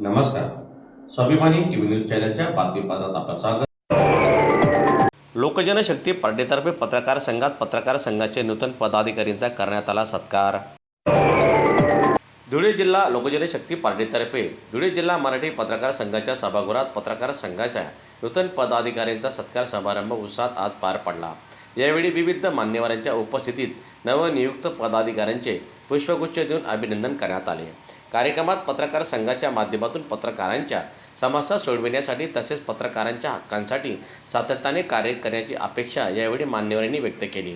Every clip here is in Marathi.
नमस्कार. स्वाभिमानी टीव्ही न्यूज चॅनलच्या बातमीपत्रात आपलं स्वागत. लोकजनशक्ती पार्टीतर्फे पत्रकार संघात पत्रकार संघाचे नूतन पदाधिकाऱ्यांचा करण्यात आला सत्कार. धुळे जिल्हा लोकजनशक्ती पार्टीतर्फे धुळे जिल्हा मराठी पत्रकार संघाच्या सभागृहात पत्रकार संघाच्या नूतन पदाधिकाऱ्यांचा सत्कार समारंभ उत्साहात आज पार पडला. यावेळी विविध मान्यवरांच्या उपस्थितीत नवनियुक्त पदाधिकाऱ्यांचे पुष्पगुच्छ देऊन अभिनंदन करण्यात आले. कार्यक्रमात पत्रकार संघाच्या माध्यमातून पत्रकारांच्या समस्या सोडविण्यासाठी तसेच पत्रकारांच्या हक्कांसाठी सातत्याने कार्य करण्याची अपेक्षा यावेळी मान्यवरांनी व्यक्त केली.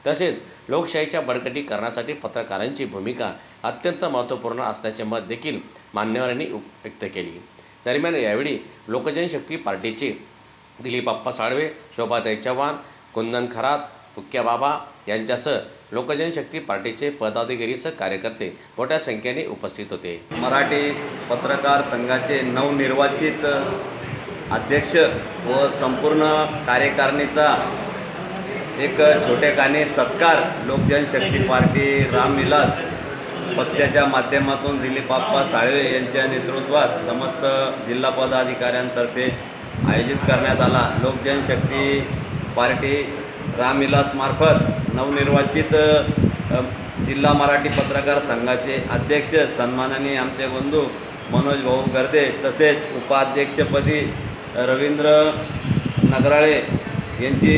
तसेच लोकशाहीच्या बळकटीकरणासाठी पत्रकारांची भूमिका अत्यंत महत्त्वपूर्ण असल्याचे मत देखील मान्यवरांनी व्यक्त केली. दरम्यान यावेळी लोकजनशक्ती पार्टीचे दिलीपप्पा साळवे, शोभाताई चव्हाण, कुंदन खरात, पुक्या बाबा यांच्यासह लोकजनशक्ती पार्टीचे पदाधिकारीसह कार्यकर्ते मोठ्या संख्येने उपस्थित होते. मराठी पत्रकार संघाचे नवनिर्वाचित अध्यक्ष व संपूर्ण कार्यकारिणीचा एक छोटेखानी सत्कार लोकजनशक्ती पार्टी रामविलास पक्षाच्या माध्यमातून दिलीपप्पा साळवे यांच्या नेतृत्वात समस्त जिल्हा पदाधिकाऱ्यांतर्फे आयोजित करण्यात आला. लोकजनशक्ती पार्टी रामविलास मार्फत नवनिर्वाचित जिल्हा मराठी पत्रकार संघाचे अध्यक्ष सन्माननीय आमचे बंधू मनोज भाऊ गर्दे तसेच उपाध्यक्षपदी रवींद्र नगराळे यांची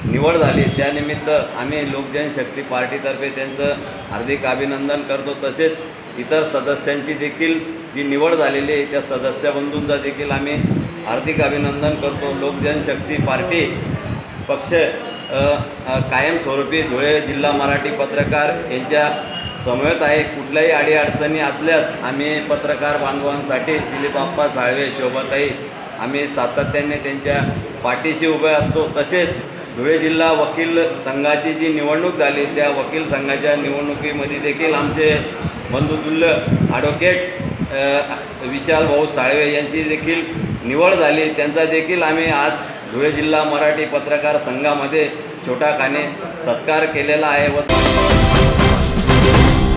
निवड झाली. त्यानिमित्त आम्ही लोकजनशक्ती पार्टीतर्फे त्यांचं हार्दिक अभिनंदन करतो. तसेच इतर सदस्यांची देखील जी निवड झालेली आहे त्या सदस्य बंधूंचा देखील आम्ही हार्दिक अभिनंदन करतो. लोकजनशक्ती पार्टी पक्ष कायमस्वरूपी धुळे जिल्हा मराठी पत्रकार यांच्या समवेत आहे. कुठल्याही अडीअडचणी असल्यास आम्ही पत्रकार बांधवांसाठी दिलीपप्पा साळवे, शोभाताई आम्ही सातत्याने त्यांच्या पाठीशी उभे असतो. तसेच धुळे जिल्हा वकील संघाची जी निवडणूक झाली त्या वकील संघाच्या निवडणुकीमध्ये देखील आमचे बंधुतुल्य ॲडव्होकेट विशाल भाऊ साळवे यांची देखील निवड झाली. त्यांचा देखील आम्ही आज धुळे जिल्हा मराठी पत्रकार संघामध्ये छोटाखानी सत्कार केलेला आहे. व